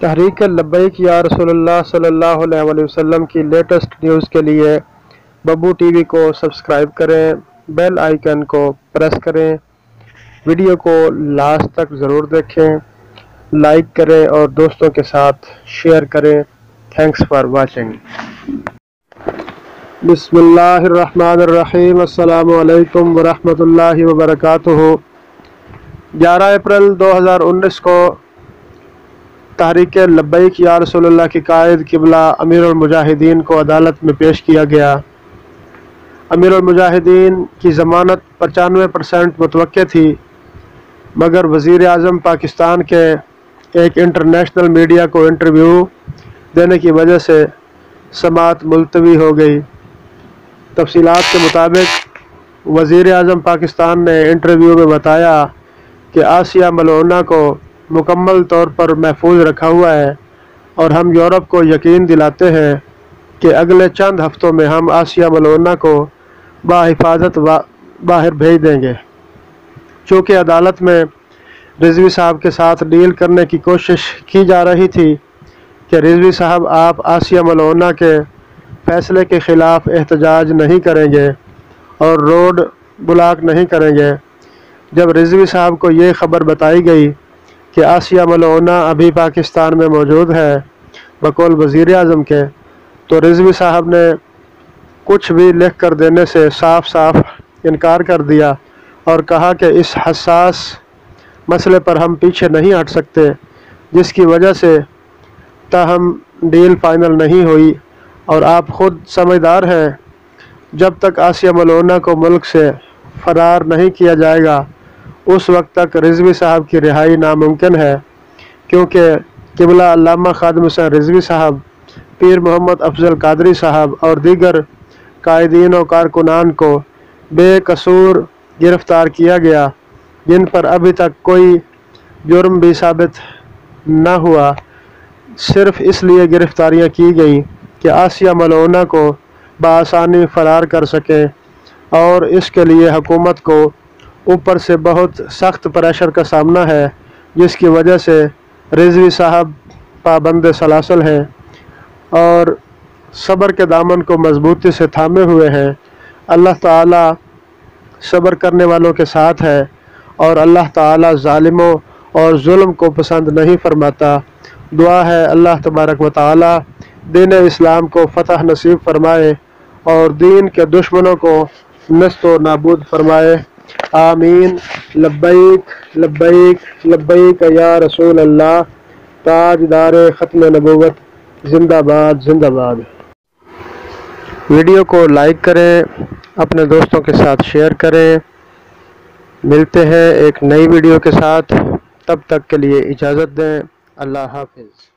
تحریک لبیک یا رسول اللہ صلی اللہ علیہ وسلم کی لیٹسٹ نیوز کے لیے ببو ٹی وی کو سبسکرائب کریں، بیل آئیکن کو پریس کریں، ویڈیو کو لاسٹ تک ضرور دیکھیں، لائک کریں اور دوستوں کے ساتھ شیئر کریں۔ Thanks for watching. بسم اللہ الرحمن الرحیم۔ السلام علیکم ورحمۃ اللہ وبرکاتہ۔ 11 اپریل 2019 کو تحریک لبیک یا رسول اللہ کی قائد قبلہ امیر المجاہدین کو عدالت میں پیش کیا گیا۔ امیر المجاہدین کی ضمانت 95% متوقع تھی، مگر وزیر اعظم پاکستان کے ایک انٹرنیشنل میڈیا کو انٹرویو دینے کی وجہ سے سماعت ملتوی ہو گئی۔ تفصیلات کے مطابق وزیر اعظم پاکستان نے انٹرویو میں بتایا کہ آسیہ ملعونہ کو مکمل طور پر محفوظ رکھا ہوا ہے اور ہم یورپ کو یقین دلاتے ہیں کہ اگلے چند ہفتوں میں ہم آسیہ ملعونہ کو بحفاظت باہر بھیج دیں گے۔ چونکہ عدالت میں رضوی صاحب کے ساتھ ڈیل کرنے کی کوشش کی جا رہی تھی کہ رضوی صاحب آپ آسیہ ملعونہ کے فیصلے کے خلاف احتجاج نہیں کریں گے اور روڈ بلاک نہیں کریں گے۔ جب رضوی صاحب کو یہ خبر بتائی گئی کہ آسیہ ملعونہ ابھی پاکستان میں موجود ہے بقول وزیر اعظم کے، تو رضوی صاحب نے کچھ بھی لکھ کر دینے سے صاف صاف انکار کر دیا اور کہا کہ اس حساس مسئلے پر ہم پیچھے نہیں ہٹ سکتے، جس کی وجہ سے تاہم ڈیل فائنل نہیں ہوئی، اور آپ خود سمجھدار ہیں جب تک آسیہ ملعونہ کو ملک سے فرار نہیں کیا جائے گا اس وقت تک رضوی صاحب کی رہائی ناممکن ہے، کیونکہ قبلہ علامہ خادم حسین رضوی صاحب، پیر محمد افضل قادری صاحب اور دیگر قائدین و کارکنان کو بے قصور گرفتار کیا گیا، جن پر ابھی تک کوئی جرم بھی ثابت نہ ہوا۔ صرف اس لیے گرفتاریاں کی گئیں کہ آسیہ ملعونہ کو بآسانی فرار کر سکیں، اور اس کے لیے حکومت کو اوپر سے بہت سخت پریشر کا سامنا ہے، جس کی وجہ سے رضوی صاحب پابند سلاسل ہیں اور صبر کے دامن کو مضبوطی سے تھامے ہوئے ہیں۔ اللہ تعالیٰ صبر کرنے والوں کے ساتھ ہے اور اللہ تعالیٰ ظالموں اور ظلم کو پسند نہیں فرماتا۔ دعا ہے اللہ تبارک و تعالیٰ دین اسلام کو فتح نصیب فرمائے اور دین کے دشمنوں کو نیست و نابود فرمائے، آمین۔ لبیک لبیک لبیک یا رسول اللہ، تاجدار ختم نبوت، زندہ باد زندہ باد۔ ویڈیو کو لائک کریں، اپنے دوستوں کے ساتھ شیئر کریں۔ ملتے ہیں ایک نئی ویڈیو کے ساتھ، تب تک کے لیے اجازت دیں۔ اللہ حافظ۔